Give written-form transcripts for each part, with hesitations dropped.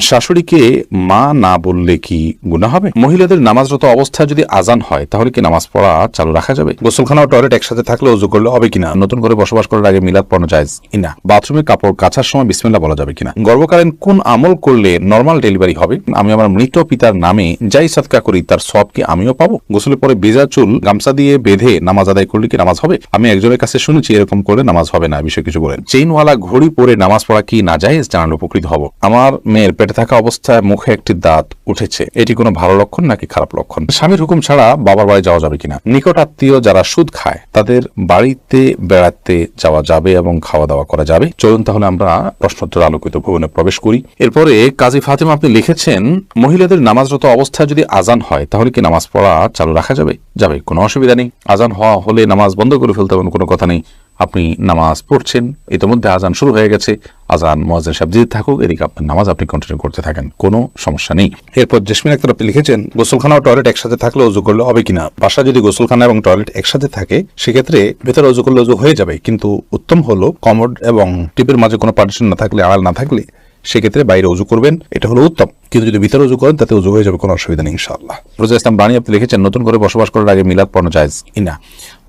শাশুড়িকে মা না বললে কি গুনাহ হবে? মহিলাদের নামাজরত অবস্থায় যদি আজান হয় তাহলে কি নামাজ পড়া চালু রাখা যাবে? গোসলখানা ও টয়লেট একসাথে থাকলে ওযু করলে হবে কিনা? নতুন করে বসবাস করার আগে মিলাদ পড়ানো জায়েজ কিনা? বাথরুমে কাপড় কাচার সময় বিসমিল্লাহ বলা যাবে কিনা? গর্ভকালীন কোন আমল করলে নরমাল ডেলিভারি হবে? আমি আমার মৃত পিতার নামে যাই সাদকা করি তার সওয়াব কি আমিও পাবো? গোসলের পরে ভেজা চুল গামছা দিয়ে বেঁধে নামাজ আদায় করলে কি নামাজ হবে? আমি একজনের কাছে শুনেছি এরকম করলে নামাজ হবে না, বিষয় কিছু বলেন। চেইনওয়ালা ঘড়ি পরে নামাজ পড়া কি নাজায়েজ? জানালে উপকৃত হব। আমার মেয়ের পেটে থাকা অবস্থায় মুখে একটি দাঁত উঠেছে, এটি কোনো ভালো লক্ষণ নাকি খারাপ লক্ষণ? স্বামীর হুকুম ছাড়া বাবার বাড়ি যাওয়া যাবে কিনা? নিকট আত্মীয় যারা সুদ খায় তাদের বাড়িতে বেড়াতে যাওয়া যাবে এবং খাওয়া দাওয়া করা যাবে? চলুন তাহলে আমরা প্রশ্নোত্তর আলোকিত ভবনে প্রবেশ করি। এরপরে কাজী ফাতেমা আপনি লিখেছেন, মহিলাদের নামাজরত অবস্থায় যদি আজান হয় তাহলে কি নামাজ পড়া চালু রাখা যাবে? যাবে, কোনো অসুবিধা নেই। আজান হওয়া হলে নামাজ বন্ধ করে ফেলতে হবে, কোনো কথা নেই। আপনি নামাজ পড়ছেন, ইতিমধ্যে আজান শুরু হয়ে গেছে, আজান মুয়াজ্জিন সাহেব দিতে থাকুক, এদিকে আপনার নামাজ আপনি কন্টিনিউ করতে থাকেন, কোনো সমস্যা নেই। এরপর জেসমিন আক্তার আপনি লিখেছেন, গোসলখানা ও টয়লেট একসাথে থাকলে ওযু করলে হবে কিনা? বাসা যদি গোসলখানা এবং টয়লেট একসাথে থাকে সেক্ষেত্রে ভেতরে ওযু করলে ওযু হয়ে যাবে, কিন্তু উত্তম হলো কমোড এবং টিপের মাঝে কোনো পার্টিশন না থাকলে, আড়াল না থাকলে সেক্ষেত্রে বাইরে ওযু করবেন, এটা হলো উত্তম। কিন্তু যদি ভিতরে ওযু করেন তাতে ওযু হয়ে যাবে, কোনো অসুবিধা নেই ইনশাআল্লাহ। রোজা ইসলাম বাণী আপনি লিখেছেন, নতুন করে বসবাস করার আগে মিলাদ পড়ানো জায়েজ কিনা?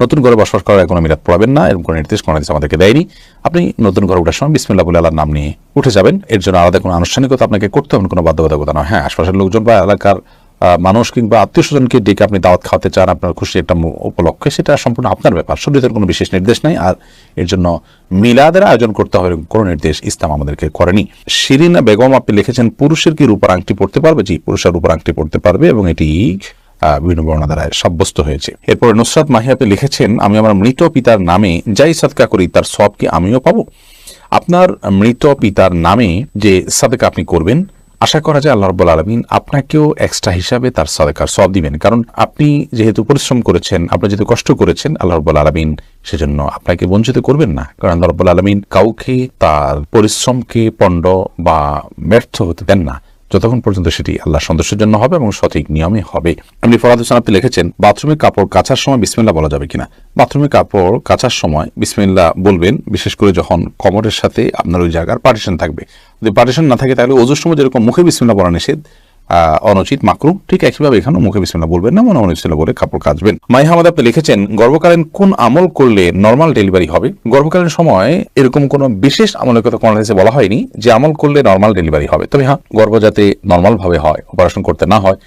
নতুন করে বসবাস করার আগে কোনো মিলাদ পড়াবেন না, এরকম কোনো নির্দেশ কোনো হাদিস আমাদেরকে দেয়নি। আপনি নতুন ঘরে ওঠার সময় বিসমিল্লাহ বলে আল্লাহর নাম নিয়ে উঠে যাবেন, এর জন্য আলাদা কোনো আনুষ্ঠানিকতা আপনাকে করতে হবে, কোনো বাধ্যবাধকতা নয়। হ্যাঁ, আশপাশের লোকজন বা এলাকার মানুষ কিংবা আত্মীয় স্বজনকে ডেকে আপনি দাওয়াত খাওয়াতে চান আপনার খুশি একটা উপলক্ষে, সেটা সম্পূর্ণ আপনার ব্যাপার, শরীয়তের কোনো বিশেষ নির্দেশ নাই। আর এর জন্য মিলাদের আয়োজন করতে হবে কোনো নির্দেশ ইসলাম আমাদেরকে করেনি। শিরিনা বেগম আপনি লিখেছেন, পুরুষের কি রূপার আংটি পড়তে পারবে? জি, পুরুষের রূপার আংটি পড়তে পারবে এবং এটি বিভিন্ন বর্ণনা দ্বারা সাব্যস্ত হয়েছে। এরপরে নুসরাত মাহি আপনি লিখেছেন, আমি আমার মৃত পিতার নামে যাই সাদকা করি তার সওয়াব কি আমিও পাবো? আপনার মৃত পিতার নামে যে সাদকা আপনি করবেন, আশা করা যায় আল্লাহ রাব্বুল আলামিন আপনাকেও এক্সট্রা হিসাবে তার সাদকার সওয়াব দিবেন, কারণ আপনি যেহেতু পরিশ্রম করেছেন, আপনি যেহেতু কষ্ট করেছেন, আল্লাহ রাব্বুল আলামিন সেজন্য আপনাকে বঞ্চিত করবেন না, কারণ আল্লাহ রাব্বুল আলামিন কাউকে তার পরিশ্রমকে পণ্ড বা ব্যর্থ হতে দেন না যতক্ষণ পর্যন্ত সেটি আল্লাহ সন্তোষের জন্য হবে এবং সঠিক নিয়মে হবে। আপনি ফরাদ হোসেন আপনি লিখেছেন, বাথরুমে কাপড় কাচার সময় বিসমিল্লাহ বলা যাবে কিনা? বাথরুমে কাপড় কাচার সময় বিসমিল্লাহ বলবেন, বিশেষ করে যখন কমরের সাথে আপনার ওই জায়গার পার্টিশন থাকবে। যদি পার্টিশন না থাকে তাহলে ওযুর সময় যেরকম মুখে বিসমিল্লাহ বলা নিষেধ, অনুচিত, মাকরুহ, ঠিক একইভাবে এখানেও মুখে বিসমিল্লাহ বলবেন না, মনে বিসমিল্লাহ বলে কাপড় কাচবেন। মাই হামাদ আপনি লিখেছেন, গর্ভকালীন কোন আমল করলে নরমাল ডেলিভারি হবে? গর্ভকালীন সময় এরকম কোনো বিশেষ আমলের কথা কোন হাদিসে বলা হয়নি যে আমল করলে নরমাল ডেলিভারি হবে। তবে হ্যাঁ, গর্ভ যাতে নরমাল ভাবে হয়, অপারেশন করতে না হয়,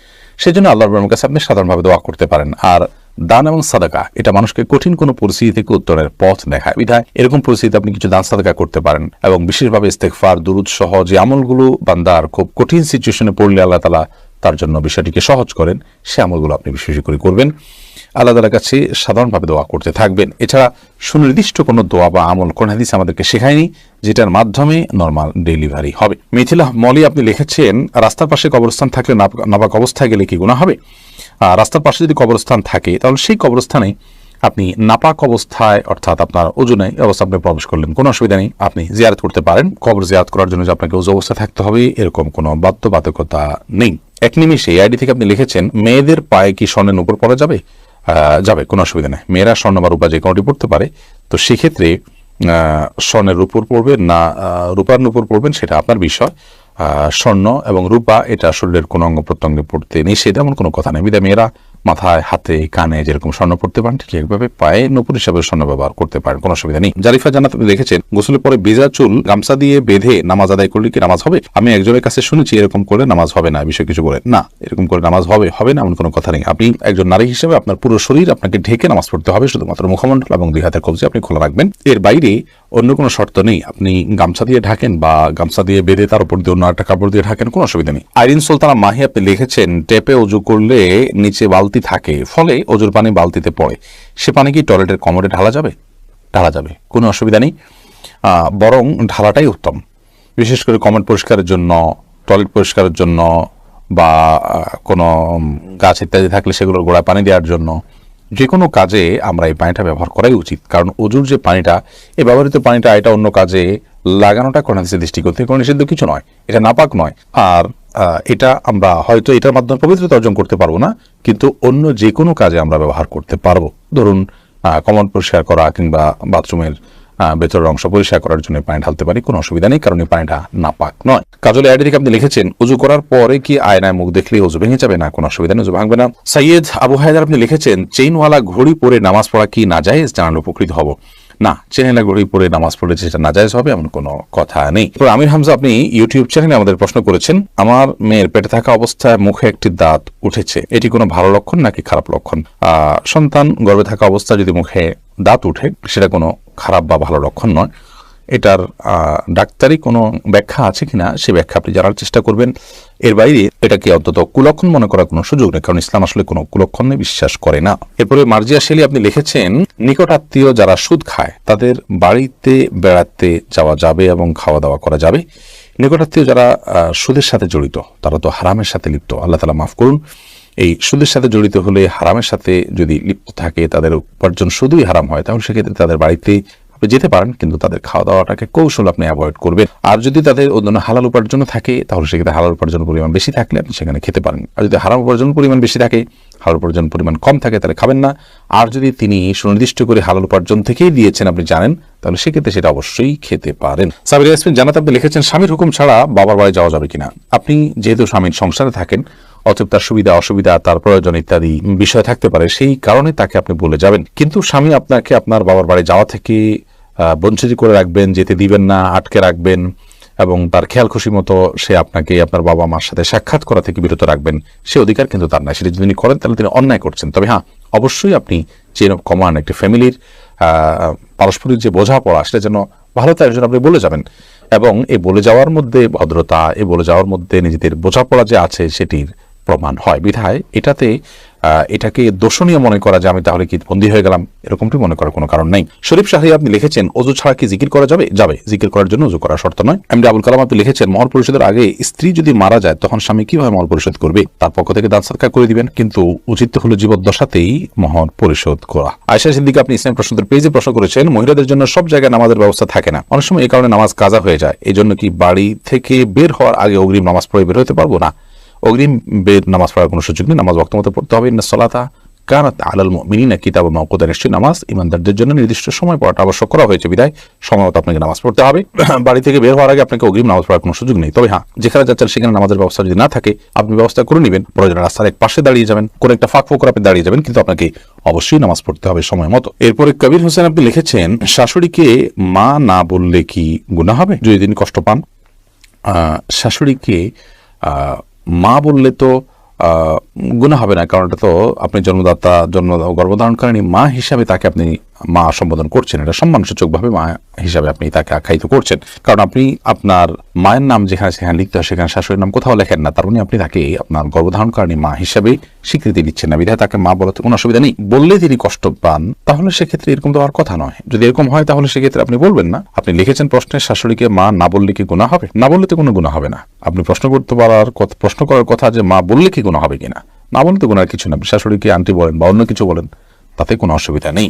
সেজন্য আল্লাহর রহমতের কাছে আপনি সাধারণভাবে দোয়া করতে পারেন। আর দান এবং সাদাকা এটা মানুষকে কঠিন কোনো পরিস্থিতি থেকে উত্তরের পথ দেখায়, বিধায় এরকম পরিস্থিতিতে আপনি কিছু দান সাদাকা করতে পারেন এবং বিশেষভাবে ইস্তেগফার, দুরূদ সহ যে আমলগুলো বান্দার খুব কঠিন সিচুয়েশনে পড়লে আল্লাহ তাআলা তার জন্য বিষয়টিকে সহজ করেন, সে আমলগুলো আপনি বেশি বেশি করে করবেন, আল্লাহ তাআলার কাছে সাধারণভাবে দোয়া করতে থাকবেন। এছাড়া সুনির্দিষ্ট কোনো দোয়া বা আমল কোন হাদিস আমাদেরকে শেখায়নি যেটার মাধ্যমে নরমাল ডেলিভারি হবে। মিথিলা মলি আপনি লিখেছেন, রাস্তার পাশে কবরস্থান থাকলে নাপাক অবস্থায় গেলে কি গুনাহ হবে? রাস্তার পাশে যদি কবরস্থান থাকে তাহলে সেই কবরস্থানে আপনি নাপাক অবস্থায়, অর্থাৎ আপনার ওযু নাই অবস্থা আপনি প্রবেশ করলেন, কোনো অসুবিধা নেই, আপনি জিয়ারত করতে পারেন। কবর জিয়ারত করার জন্য যে আপনাকে ওযু অবস্থায় থাকতে হবে এরকম কোনো বাধ্যবাধকতা নেই। এক নিমিষে আইডি থেকে আপনি লিখেছেন, মেয়েদের পায়ে কি স্বর্ণের নূপুর পরা যাবে? যাবে, কোনো অসুবিধা নেই। মেয়েরা স্বর্ণ বা রূপা যে কোনোটি পড়তে পারে, তো সেক্ষেত্রে স্বর্ণের নূপুর পড়বেন না রূপার নূপুর পড়বেন সেটা আপনার বিষয়। স্বর্ণ এবং রূপা এটা শরীরের কোনো অঙ্গ প্রত্যঙ্গে পড়তে নিষেধ, এমন কোনো কথা নেই। বিধায় মেয়েরা মাথায়, হাতে, কানে যেরকম স্বর্ণ পড়তে পারেন ঠিক একভাবে পায়ে নূপুর হিসাবে স্বর্ণ ব্যবহার করতে পারেন, কোনো অসুবিধা নেই। জারিফা জান্নাত আপনি দেখেছেন, গোসলের পরে ভেজা চুল গামছা দিয়ে বেঁধে নামাজ আদায় করলে কি নামাজ হবে? আমি একজনের কাছে শুনেছি এরকম করলে নামাজ হবে না, বিষয় কিছু বলেন না। এরকম করে নামাজ হবে না এমন কোনো কথা নেই। আপনি একজন নারী হিসেবে আপনার পুরো শরীর আপনাকে ঢেকে নামাজ পড়তে হবে, শুধুমাত্র মুখমণ্ডল এবং দুই হাতের কবজি আপনি খোলা রাখবেন, এর বাইরে অন্য কোনো শর্ত নেই। আপনি গামছা দিয়ে ঢাকেন বা গামছা দিয়ে বেঁধে তার উপর দিয়ে অন্য একটা কাপড় দিয়ে ঢাকেন, কোনো অসুবিধা নেই। আইরিন সুলতানা মাহি আপনি লিখেছেন, টেপে ওযু করলে নিচে বালতি থাকে, ফলে ওযুর পানি বালতিতে পড়ে, সে পানি কি টয়লেটের কমোডে ঢালা যাবে? ঢালা যাবে, কোনো অসুবিধা নেই, বরং ঢালাটাই উত্তম। বিশেষ করে কমোড পরিষ্কারের জন্য, টয়লেট পরিষ্কারের জন্য বা কোনো গাছ ইত্যাদি থাকলে সেগুলোর গোড়ায় পানি দেওয়ার জন্য, যে কোনো কাজে আমরা এই পানিটা ব্যবহার করাই উচিত। কারণ ওযুর যে পানিটা, এই ব্যবহৃত পানিটা এটা অন্য কাজে লাগানোটা কোন হাদিসের দৃষ্টিকোণ থেকে কোনো নিষিদ্ধ কিছু নয়, এটা নাপাক নয়। আর এটা আমরা হয়তো এটার মাধ্যমে পবিত্রতা অর্জন করতে পারবো না, কিন্তু অন্য যে কোনো কাজে আমরা ব্যবহার করতে পারবো। ধরুন কমোড পরিষ্কার করা কিংবা বাথরুমের ভেতরের অংশ পরিষ্কার করার জন্য পানি ঢালতে পারি, কোনো অসুবিধা নেই, কারণ এই পানিটা নাপাক নয়। কাজল আইডি থেকে আপনি লিখেছেন উজু করার পরে কি আয়নায় মুখ দেখলে উজু ভেঙে যাবে? না, কোনো অসুবিধা নেই, উজু ভাঙবে না। সৈয়দ আবু হায়দার আপনি লিখেছেন চেইনওয়ালা ঘড়ি পরে নামাজ পড়া কি নাজায়েজ? জানালে উপকৃত হব। না, চেইনওয়ালা ঘড়ি পরে নামাজ পড়লে যেটা নাজায়েজ হবে এমন কোনো কথা নেই। আমির হামজা আপনি ইউটিউব চ্যানেলে আমাদের প্রশ্ন করেছেন, আমার মেয়ের পেটে থাকা অবস্থায় মুখে একটি দাঁত উঠেছে, এটি কোনো ভালো লক্ষণ নাকি খারাপ লক্ষণ? সন্তান গর্ভে থাকা অবস্থায় যদি মুখে দাঁত উঠে সেটা কোনো খারাপ বা ভালো লক্ষণ নয়। এটার ডাক্তারি কোনো ব্যাখ্যা আছে কিনা সে ব্যাখ্যা আপনি জানার চেষ্টা করবেন। এর বাইরে এটাকে অন্তত কুলক্ষণ মনে করার কোনো সুযোগ নেই, কারণ ইসলাম আসলে কোনো কুলক্ষণে বিশ্বাস করে না। এরপরে মার্জিয়া শেলি আপনি লিখেছেন নিকট আত্মীয় যারা সুদ খায় তাদের বাড়িতে বেড়াতে যাওয়া যাবে এবং খাওয়া দাওয়া করা যাবে। নিকট আত্মীয় যারা সুদের সাথে জড়িত তারা তো হারামের সাথে লিপ্ত, আল্লাহ তাআলা মাফ করুন। এই সুদের সাথে জড়িত হলে, হারামের সাথে যদি লিপ্ত থাকে, তাদের উপার্জন শুধুই হারাম হয়, তাহলে সেক্ষেত্রে তাদের বাড়িতে আপনি যেতে পারেন, কিন্তু তাদের খাওয়া দাওয়াটাকে কৌশল আপনি অ্যাভয়েড করবেন। আর যদি তাদের অন্য হালাল উপার্জন থাকে তাহলে সেক্ষেত্রে হালাল উপার্জন পরিমাণ বেশি থাকলে আপনি সেখানে খেতে পারেন। আর যদি হারাম উপার্জন পরিমাণ বেশি থাকে, হালাল উপার্জন পরিমাণ কম থাকে, তাহলে খাবেন না। আর যদি তিনি সুনির্দিষ্ট করে হালাল উপার্জন থেকেই দিয়েছেন আপনি জানেন, তাহলে সেক্ষেত্রে সেটা অবশ্যই খেতে পারেন। সাবির ইয়াসমিন জানাতে আপনি লিখেছেন স্বামীর হুকুম ছাড়া বাবার বাড়ি যাওয়া যাবে কিনা? আপনি যেহেতু স্বামীর সংসারে থাকেন, অতএব তার সুবিধা অসুবিধা, তার প্রয়োজন ইত্যাদি বিষয় থাকতে পারে, সেই কারণে তাকে আপনি বলে যাবেন। কিন্তু স্বামী আপনাকে আপনার বাবার বাড়ি যাওয়া থেকে বঞ্চিত করে রাখবেন, যেতে দিবেন না, আটকে রাখবেন এবং তার খেয়াল খুশি মতো সে আপনাকে আপনার বাবা মার সাথে সাক্ষাৎ করা থেকে বিরত রাখবেন, সে অধিকার কিন্তু তার নাই। সেটা যদি তিনি করেন তাহলে তিনি অন্যায় করছেন। তবে হ্যাঁ, অবশ্যই আপনি চেইন অফ কমান্ড, একটি ফ্যামিলির পারস্পরিক যে বোঝাপড়া সেটা যেন ভালো, তার জন্য আপনি বলে যাবেন। এবং এই বলে যাওয়ার মধ্যে ভদ্রতা, এই বলে যাওয়ার মধ্যে নিজেদের বোঝাপড়া যে আছে সেটির প্রমাণ হয়। বিধায় এটাকে দোষণীয় মনে করা যে আমি তাহলে কি বন্দী হয়ে গেলাম, এরকমটি মনে করার কোনো কারণ নেই। শরীফ শাহরি আপনি লিখেছেন অজু ছাড়া কি জিকির করা যাবে? যাবে, জিকির করার জন্য অজু করা শর্ত নয়। এমডি আবুল কালাম আপনি লিখেছেন মহর পরিশোধের আগে স্ত্রী যদি মারা যায় তখন স্বামী কিভাবে মহর পরিশোধ করবে? তার পক্ষ থেকে দান সদকা করে দিবেন, কিন্তু উচিত হলো জীবদ্দশাতেই মহর পরিশোধ করা। আয়েশা সিদ্দিকা আপনি ইসলাম প্রশ্নদের পেজে প্রশ্ন করেছেন মহিলাদের জন্য সব জায়গায় নামাজের ব্যবস্থা থাকে না, অনেক সময় এই কারণে নামাজ কাজা হয়ে যায়, এই জন্য কি বাড়ি থেকে বের হওয়ার আগে অগ্রিম নামাজ পড়ে বের হতে পারবো? না, অগ্রিম বের নামাজ পড়ার কোনো সুযোগ নেই, নামাজ ওয়াক্ত মতো পড়তে হবে। ইন্নাস সালাতা কানাত আলাল মুমিনিনা কিতাবাম মাওকুতা, নিশ্চয়ই নামাজ ইমানদারদের জন্য নির্দিষ্ট সময় পড়াটা আবশ্যক করা হয়েছে, বিধায় সময় মতো আপনাকে নামাজ পড়তে হবে। বাড়ি থেকে বের হওয়ার আগে আপনাকে অগ্রিম নামাজ পড়ার কোনো সুযোগ নেই। তবে হ্যাঁ, যেখানে যাচ্ছেন সেখানে নামাজের ব্যবস্থা যদি না থাকে আপনি ব্যবস্থা করে নেবেন, প্রয়োজনে রাস্তার এক পাশে দাঁড়িয়ে যাবেন, কোনো একটা ফাঁক ফোকর আপনি দাঁড়িয়ে যাবেন, কিন্তু আপনাকে অবশ্যই নামাজ পড়তে হবে সময় মতো। এরপরে কবির হোসেন আপনি লিখেছেন শাশুড়িকে মা না বললে কি গুনাহ হবে যদি তিনি কষ্ট পান? শাশুড়িকে মা বললে তো গুনাহ হবে না, কারণ এটা তো আপনি গর্ভধারণকারিণী মা হিসাবে তাকে আপনি মা সম্বোধন করছেন, এটা সম্মানসূচকভাবে মা হিসাবে আপনি তাকে আখ্যায়িত করছেন। কারণ আপনি আপনার মায়ের নাম যেখানে সেখানে লিখতে হয় সেখানে শাশুড়ির নাম কোথাও লেখেন না, তার মানে আপনি তাকে আপনার গর্ভধারণকারিণী মা হিসাবে স্বীকৃতি দিচ্ছেন না, বিধায় তাকে মা বলতে কোনো অসুবিধা নেই। বললে তিনি কষ্ট পান তাহলে সেক্ষেত্রে এরকম তো আর কথা নয়। যদি এরকম হয় তাহলে সেক্ষেত্রে আপনি বলবেন না। আপনি লিখেছেন প্রশ্নে শাশুড়িকে মা না বললে কি গুনাহ হবে? না বললে তো কোনো গুনাহ হবে না। আপনি প্রশ্ন করার কথা যে মা বললে কি গুনাহ হবে কিনা, না বললে তো গুনার কিছু না। শাশুড়িকে আন্টি বলেন বা অন্য কিছু বলেন, তাতে কোনো অসুবিধা নেই।